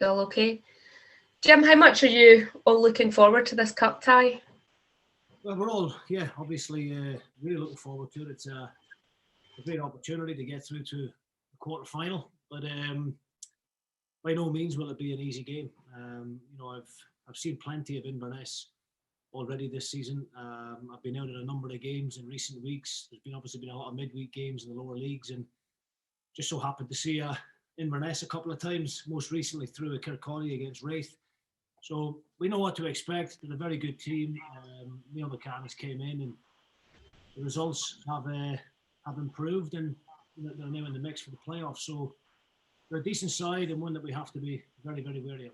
All okay. Jim, how much are you all looking forward to this cup tie? Well, we're all, yeah, obviously really looking forward to it. It's a great opportunity to get through to the quarter final, but by no means will it be an easy game. I've seen plenty of Inverness already this season. I've been out at a number of games in recent weeks. There's been obviously been a lot of midweek games in the lower leagues, and just so happened to see Inverness a couple of times, most recently through a Kirkcaldy against Wraith. So we know what to expect. They're a very good team. Neil McCann has came in, and the results have improved, and they're now in the mix for the playoffs. So they're a decent side, and one that we have to be very, very wary of.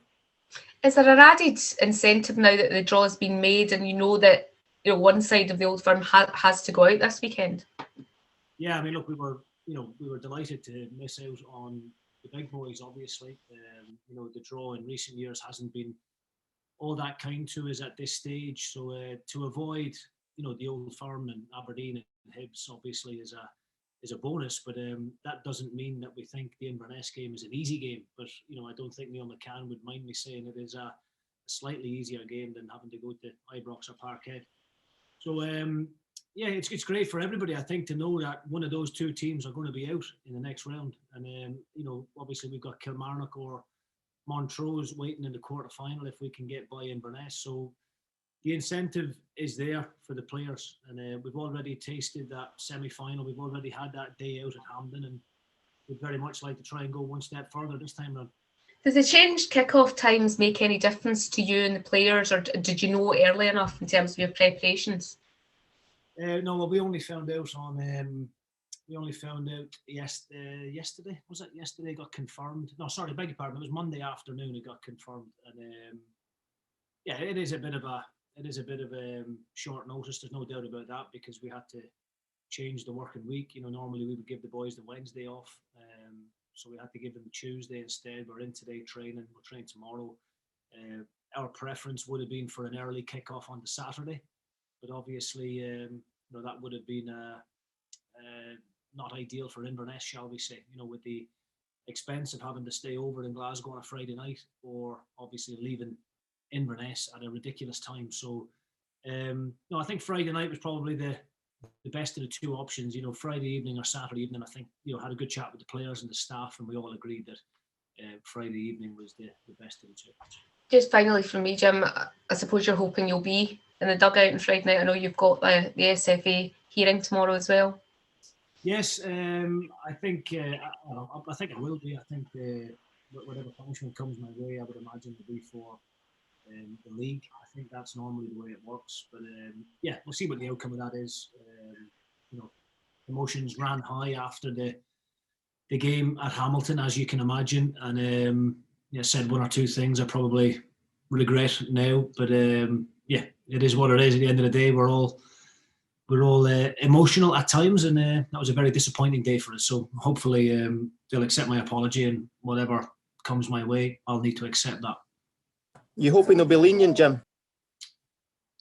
Is there an added incentive now that the draw has been made and you know that one side of the Old Firm has to go out this weekend? Yeah, I mean, look, we were delighted to miss out on the big boys. Obviously, the draw in recent years hasn't been all that kind to us at this stage. So to avoid, the Old Firm and Aberdeen and Hibs obviously is a bonus, but that doesn't mean that we think the Inverness game is an easy game. But I don't think Neil McCann would mind me saying it is a slightly easier game than having to go to Ibrox or Parkhead. So yeah, it's great for everybody, I think, to know that one of those two teams are going to be out in the next round. And obviously we've got Kilmarnock or Montrose waiting in the quarter final if we can get by Inverness. So the incentive is there for the players, and we've already tasted that semi-final. We've already had that day out at Hampden, and we'd very much like to try and go one step further this time round. Does the changed kick-off times make any difference to you and the players, or did you know early enough in terms of your preparations? No, well, we only found out yesterday. Was it yesterday? Got confirmed. No, sorry, beg your pardon. It was Monday afternoon. It got confirmed, and yeah, it is a bit of a short notice. There's no doubt about that, because we had to change the working week. Normally we would give the boys the Wednesday off, so we had to give them the Tuesday instead. We're in today training. We'll train tomorrow. Our preference would have been for an early kick-off on the Saturday, but obviously, that would have been not ideal for Inverness, shall we say? With the expense of having to stay over in Glasgow on a Friday night, or obviously leaving Inverness at a ridiculous time. So, no, I think Friday night was probably the best of the two options. Friday evening or Saturday evening. I think had a good chat with the players and the staff, and we all agreed that Friday evening was the best of the two. Just finally from me, Jim, I suppose you're hoping you'll be in the dugout on Friday night. I know you've got the SFA hearing tomorrow as well. Yes, I think I will be. I think whatever punishment comes my way, I would imagine to be for the league. I think that's normally the way it works. But yeah, we'll see what the outcome of that is. Emotions ran high after the game at Hamilton, as you can imagine, and said one or two things I probably regret now. But yeah, it is what it is. At the end of the day, we're all emotional at times, and that was a very disappointing day for us. So hopefully they'll accept my apology, and whatever comes my way, I'll need to accept that. You hoping they'll be lenient, Jim?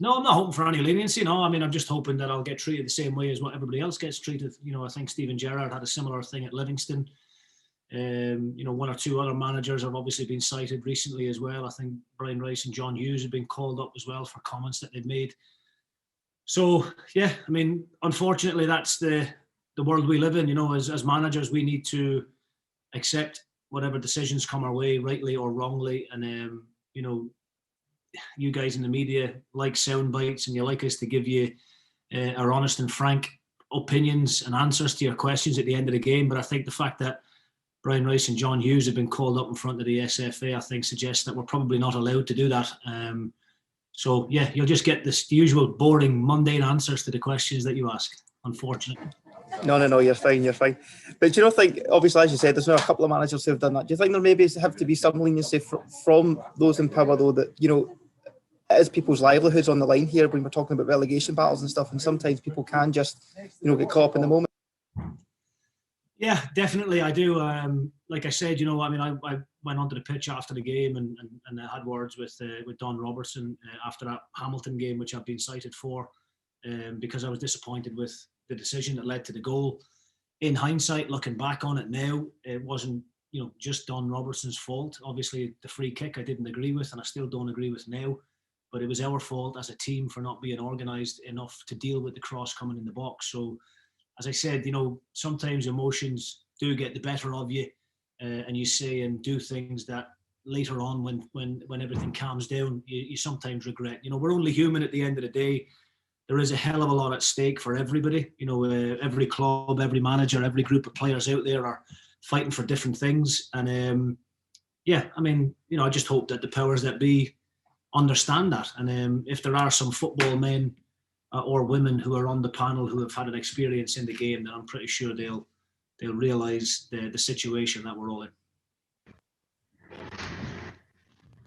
No, I'm not hoping for any leniency. No, I mean, I'm just hoping that I'll get treated the same way as what everybody else gets treated. I think Stephen Gerrard had a similar thing at Livingston. One or two other managers have obviously been cited recently as well. I think Brian Rice and John Hughes have been called up as well for comments that they've made. So, yeah, I mean, unfortunately, that's the world we live in. As managers, we need to accept whatever decisions come our way, rightly or wrongly. And, you guys in the media like sound bites, and you like us to give you our honest and frank opinions and answers to your questions at the end of the game. But I think the fact that Brian Rice and John Hughes have been called up in front of the SFA, I think suggests that we're probably not allowed to do that. So, yeah, you'll just get the usual boring, mundane answers to the questions that you ask, unfortunately. No, you're fine. But do you not think, obviously, as you said, there's now a couple of managers who have done that. Do you think there maybe have to be some leniency from those in power, though, that, it is people's livelihoods on the line here when we're talking about relegation battles and stuff, and sometimes people can just, get caught up in the moment? Yeah, definitely, I do. Like I said, I went onto the pitch after the game and I had words with Don Robertson after that Hamilton game, which I've been cited for, because I was disappointed with the decision that led to the goal. In hindsight, looking back on it now, it wasn't just Don Robertson's fault. Obviously, the free kick I didn't agree with, and I still don't agree with now. But it was our fault as a team for not being organised enough to deal with the cross coming in the box. So, as I said, sometimes emotions do get the better of you, and you say and do things that later on, when everything calms down, you sometimes regret. We're only human at the end of the day. There is a hell of a lot at stake for everybody. Every club, every manager, every group of players out there are fighting for different things. And I just hope that the powers that be understand that. And if there are some football men or women who are on the panel who have had an experience in the game, then I'm pretty sure they'll realise the situation that we're all in.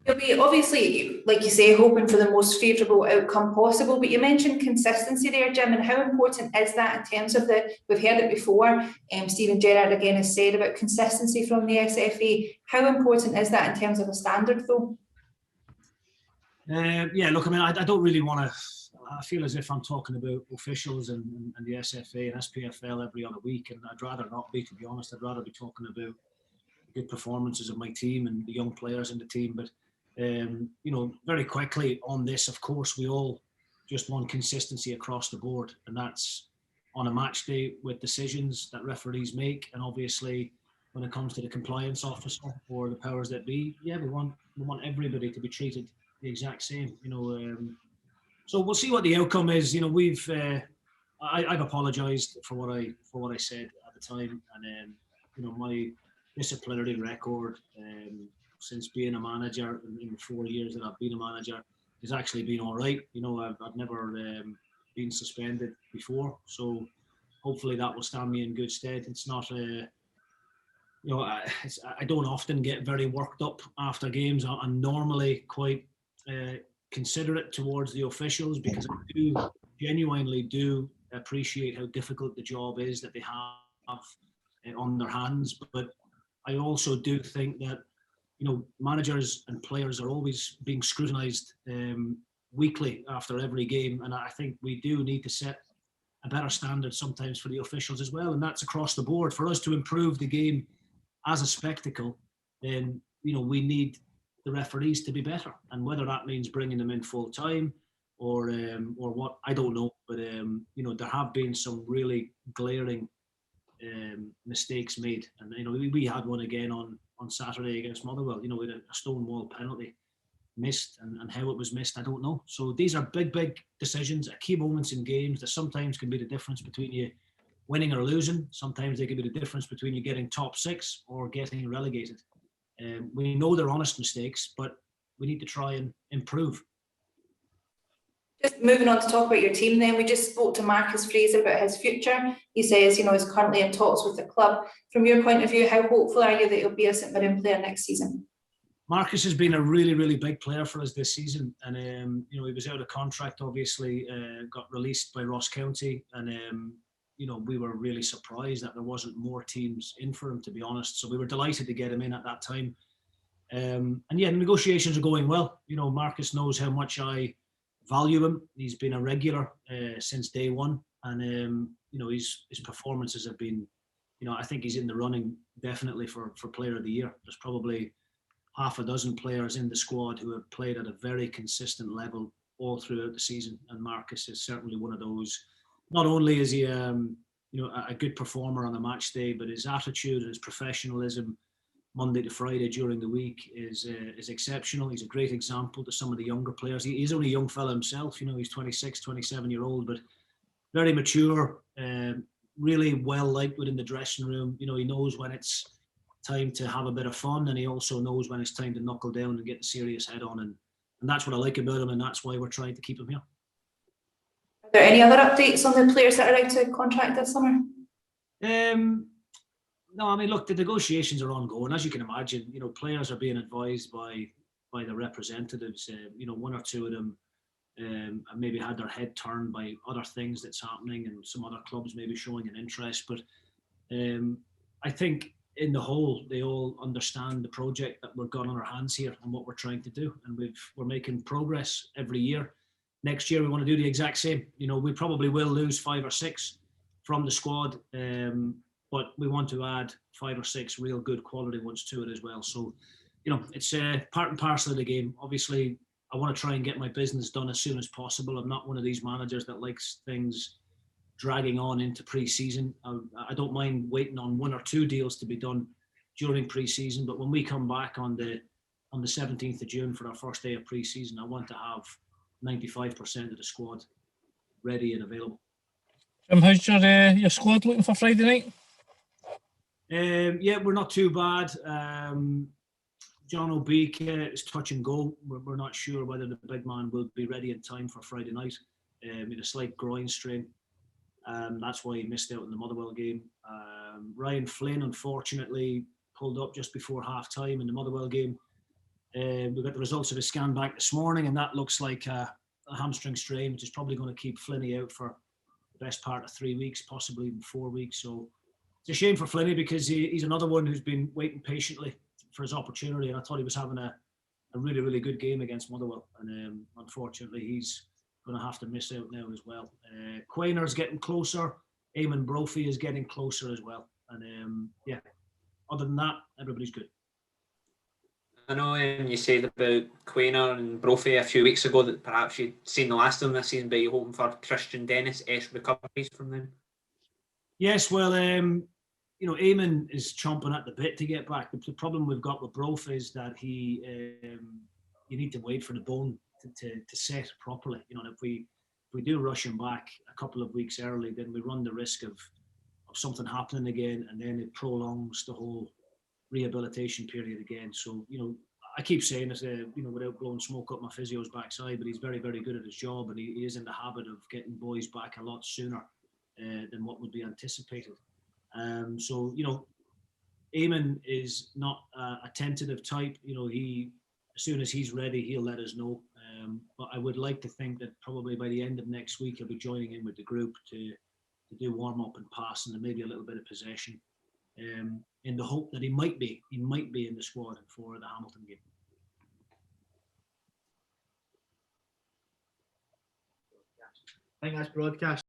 You'll be obviously, like you say, hoping for the most favourable outcome possible, but you mentioned consistency there, Jim, and how important is that in terms of we've heard it before, Stephen Gerrard again has said about consistency from the SFA. How important is that in terms of a standard though? Look, I don't really want to, I feel as if I'm talking about officials and the SFA and SPFL every other week, and I'd rather not be, to be honest. I'd rather be talking about the good performances of my team and the young players in the team. But very quickly on this, of course, we all just want consistency across the board, and that's on a match day with decisions that referees make, and obviously when it comes to the compliance officer or the powers that be, we want everybody to be treated the exact same. So we'll see what the outcome is. I've apologised for what I said at the time, and my disciplinary record since being a manager in the 4 years that I've been a manager has actually been all right. I've never been suspended before, so hopefully that will stand me in good stead. It's not I don't often get very worked up after games. I'm normally quite considerate towards the officials, because I genuinely do appreciate how difficult the job is that they have on their hands. But I also do think that managers and players are always being scrutinised weekly after every game, and I think we do need to set a better standard sometimes for the officials as well, and that's across the board. For us to improve the game as a spectacle, then we need the referees to be better, and whether that means bringing them in full time or what, I don't know. But there have been some really glaring mistakes made, and we had one again on Saturday against Motherwell. We had a Stonewall penalty missed, and how it was missed, I don't know. So these are big decisions at key moments in games that sometimes can be the difference between you winning or losing. Sometimes they can be the difference between you getting top six or getting relegated. We know they're honest mistakes, but we need to try and improve. Just moving on to talk about your team then, we just spoke to Marcus Fraser about his future. He says, he's currently in talks with the club. From your point of view, how hopeful are you that he'll be a St Mirren player next season? Marcus has been a really, really big player for us this season, and he was out of contract, obviously, got released by Ross County, and we were really surprised that there wasn't more teams in for him, to be honest. So we were delighted to get him in at that time. The negotiations are going well. Marcus knows how much I value him. He's been a regular since day one, and his performances have been, I think he's in the running definitely for Player of the Year. There's probably half a dozen players in the squad who have played at a very consistent level all throughout the season, and Marcus is certainly one of those. Not only is he a good performer on a match day, but his attitude, his professionalism Monday to Friday during the week is exceptional. He's a great example to some of the younger players. He's only a young fella himself, he's 26, 27-year-old, but very mature, really well liked within the dressing room. He knows when it's time to have a bit of fun, and he also knows when it's time to knuckle down and get the serious head on, and that's what I like about him, and that's why we're trying to keep him here. Are there any other updates on the players that are out of contract this summer? No, look, the negotiations are ongoing. As you can imagine, players are being advised by the representatives. One or two of them have maybe had their head turned by other things that's happening, and some other clubs maybe showing an interest. But I think in the whole, they all understand the project that we've got on our hands here and what we're trying to do, and we're making progress every year. Next year we want to do the exact same. We probably will lose 5 or 6 from the squad. but we want to add 5 or 6 real good quality ones to it as well. So, you know, it's part and parcel of the game. Obviously, I want to try and get my business done as soon as possible. I'm not one of these managers that likes things dragging on into pre-season. I don't mind waiting on 1 or 2 deals to be done during pre-season, but when we come back on the 17th of June for our first day of pre-season, I want to have 95% of the squad ready and available. How's your squad looking for Friday night? Yeah, we're not too bad. John Obika is touch and go. We're not sure whether the big man will be ready in time for Friday night. He had a slight groin strain. That's why he missed out in the Motherwell game. Ryan Flynn, unfortunately, pulled up just before half-time in the Motherwell game. We got the results of his scan back this morning, and that looks like a hamstring strain, which is probably going to keep Flinney out for the best part of 3 weeks, possibly even 4 weeks. So it's a shame for Flinney, because he's another one who's been waiting patiently for his opportunity, and I thought he was having a really, really good game against Motherwell, and unfortunately he's going to have to miss out now as well. Quainer's getting closer. Eamon Brophy is getting closer as well, and yeah, other than that, everybody's good. I know you said about Quainer and Brophy a few weeks ago that perhaps you'd seen the last of them this season, but you're hoping for Christian Dennis-esque recoveries from them. Yes, well, you know, Eamon is chomping at the bit to get back. The problem we've got with Brophy is that you need to wait for the bone to set properly. You know, and if we do rush him back a couple of weeks early, then we run the risk of something happening again, and then it prolongs the whole rehabilitation period again. So, you know, I keep saying it, you know, without blowing smoke up my physio's backside, but he's very, very good at his job, and he is in the habit of getting boys back a lot sooner than what would be anticipated. So, you know, Eamon is not a tentative type. You know, as soon as he's ready, he'll let us know. But I would like to think that probably by the end of next week, he'll be joining in with the group to do warm up and passing and maybe a little bit of possession, in the hope that he might be in the squad for the Hamilton game. I think that's broadcast.